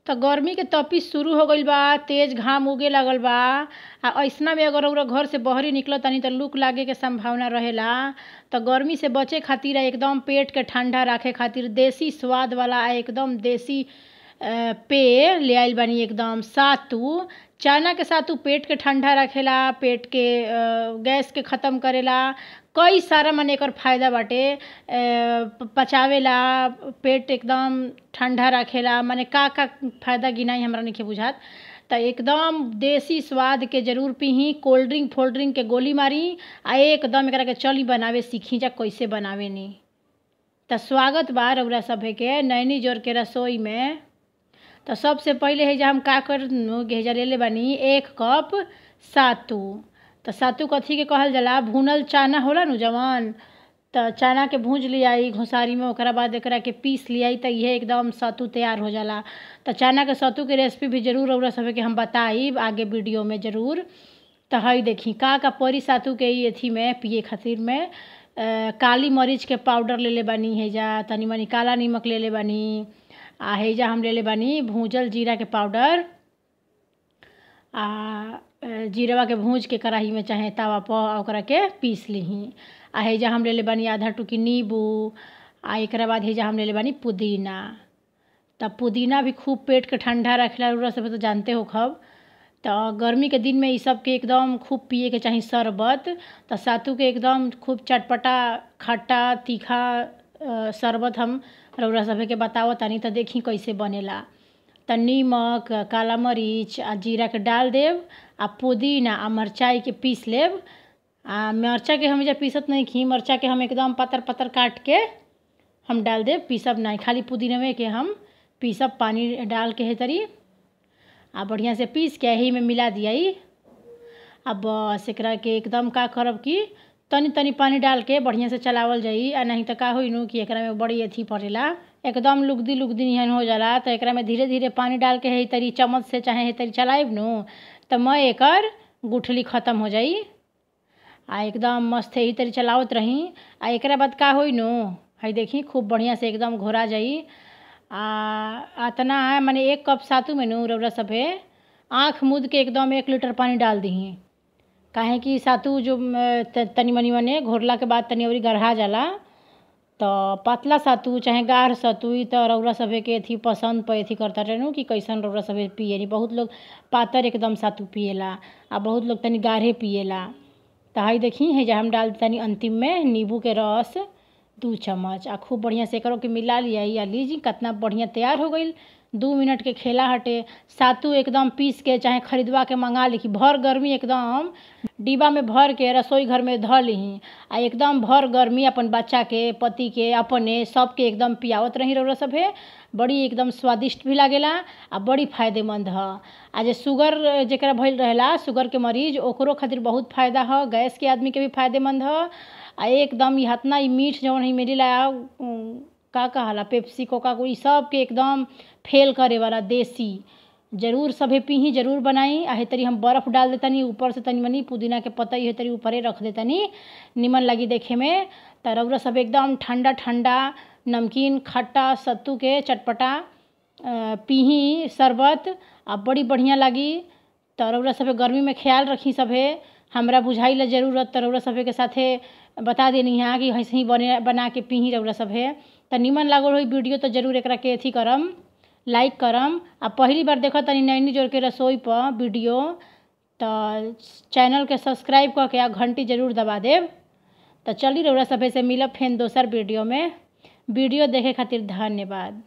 तो गर्मी के तपिश शुरू हो गईल बा, तेज घाम उगे लागल बा। आ ऐसना में अगर रउरा घर से बहरी निकलत तानी तो लू लागे के संभावना रहेला। तो गर्मी से बचे खातिर एकदम पेट के ठंडा रखे खातिर देसी स्वाद वाला एकदम देसी पेय ले आइल बानी। एकदम सातू, चना के सातू पेट के ठंडा रखेला, पेट के गैस के ख़त्म करेला। कई सारा माने एकर फायदा बाटे। पचावेला, पेट एकदम ठंडा रखेला, माने का फायदा गिनाई हमरा नइखे बुझात। तो एकदम देसी स्वाद के जरूर पीही। कोल्ड ड्रिंक फोल्ड ड्रिंक के गोली मारी आ एकदम एकरा के चली बनावे सीखी जा कैसे बनावे नी। तो स्वागत बा रउरा सभे के नैनी जोर के रसोई में। तो सबसे पहले है जा हम का कर हेजा लेले बानी 1 कप सातू। तो सातू कथी के कहल जाला, भूनल चना होला नु जवन, तो चना के भूंज लियाई घोसारी में, ओकरा बाद एकरा के पीस लियाई तो ये एकदम सत्तू तैयार हो जाला। तो चना के सत्तू के रेसिपी भी जरूर रउरा सभे के हम बताई आगे वीडियो में जरूर। तो हई देखी का परी सातू के एथी में पिए खातिर में काली मरीच के पाउडर लेले बानी हेजा, तनी मनी काला नमक लेले बानी। आ हेजा हम लेले बानी भूंजल जीरा के पाउडर। आ जीरवा के भूंज के कढ़ाई में चाहे तवा पर ओकरा के पीस लीही। आ हेजा हम लेले बानी आधा टुकी नींबू। आ एकरा बाद हेजा हम लेले बानी पुदीना। तब पुदीना भी खूब पेट के ठंडा रखेला, रउरा सब तो जानते हो खब। तो गर्मी के दिन में ई सब के एकदम खूब पिए के चाही शरबत। तो सातू के एकदम खूब चटपटा खट्टा तीखा शरबत हम रउरा सभे के बतावत तानी। तो देखी कैसे बनेला। तो नीमक, काला मरीच आ जीरा के डाल देव, आ पुदीना आ मरचाई के पीस लेव। आ मरचा के हम एजा पीसत नहीं खी, मरचा के हम एकदम पतर पतर काट के हम डाल देव, पीसब नहीं, खाली पुदीनवे के हम पीसब पानी डाल के है तरी। आ बढ़िया से पीस के यही में मिला दियाई। अब बस एकरा के एकदम का करब कि तनी तनी पानी डाल के बढ़िया से चलावल जाई। आ नहीं तो का होई नु कि एकरा में बड़ी अथी पड़ेला, एकदम लुगदी लुगदी निहन हो जाला। तो एकरा में धीरे धीरे पानी डाल के है तरी चम्मच से चाहे है तरी चलाइब नु तो मैं एकर गुठली ख़त्म हो जाई। आ एकदम मस्त है तरी चलावत रही। आ एकरा बाद का होई नु है देखी खूब बढ़िया से एकदम घोरा जाई। अतना माने 1 कप सातू में नु रउरा सभे आँख मूद के एकदम 1 लीटर पानी डाल दीही। काहे कि सातू जो तनी मनी मने घोरला के बाद तनी अवरी गढ़ा जाला। तो पतला सातू चाहे गाढ़ सातू तो रउरा सभे के अथी पसंद पे अथी करता रहनु कि कैसन रउरा सभे पिए। बहुत लोग पातर एकदम सातू पिएला आ बहुत लोग तनी गाढ़े पिएला। तो हई देखी है जा हम डाल तनी अंतिम में नींबू के रस 2 चम्मच। आ खूब बढ़िया से करो कि मिला लिया। या लीजिए कितना बढ़िया तैयार हो गई। 2 मिनट के खेला हटे। सातू एकदम पीस के चाहे खरीदवा के मंगा ली, भर गर्मी एकदम डिब्बा में भर के रसोई घर में धऽ लीही। आ एकदम भर गर्मी अपन बच्चा के, पति के, अपने सबके एकदम पियावत रही रउरा सभे। बड़ी एकदम स्वादिष्ट भी लागेला आ बड़ी फायदेमंद ह। आ जे शुगर जेकरा भइल रहेला, शुगर के मरीज, ओकरो खातिर बहुत फायदा ह। गैस के आदमी के भी फायदेमंद ह। आ एकदम ई हतना ई मीठ जवन ही मेरी ला का कहाला पेप्सी कोका ई सब के एकदम फेल करे वाला देसी जरूर सभे पीही, जरूर बनाई। आ हे तरी हम बर्फ़ डाल देतनी ऊपर से, तनी मनी पुदीना के पत्ता हे तरी ऊपरे रख देतनी, निमन लगी देखे में। तो रउरा सब एकदम ठंडा ठंडा नमकीन खट्टा सत्तू के चटपटा पीही शरबत आ बड़ी बढ़िया लगी। तो रउरा सभे गर्मी में ख्याल रखी सभे। हमरा बुझाई ला जरूरत तो रउरा सभे के साथे बता देनी है कि ऐसे ही बना के पीही रउरा सभे। तो निमन लागल होई वीडियो तो जरूर एकरा के अथी करम, लाइक करम। आ पहली बार देखो तनी नैनी जोर के रसोई पर वीडियो तो चैनल के सब्सक्राइब करके आ घंटी जरूर दबा देव। तो चली रउरा सभे से मिलब फेन दोसर वीडियो में। वीडियो देखे खातिर धन्यवाद।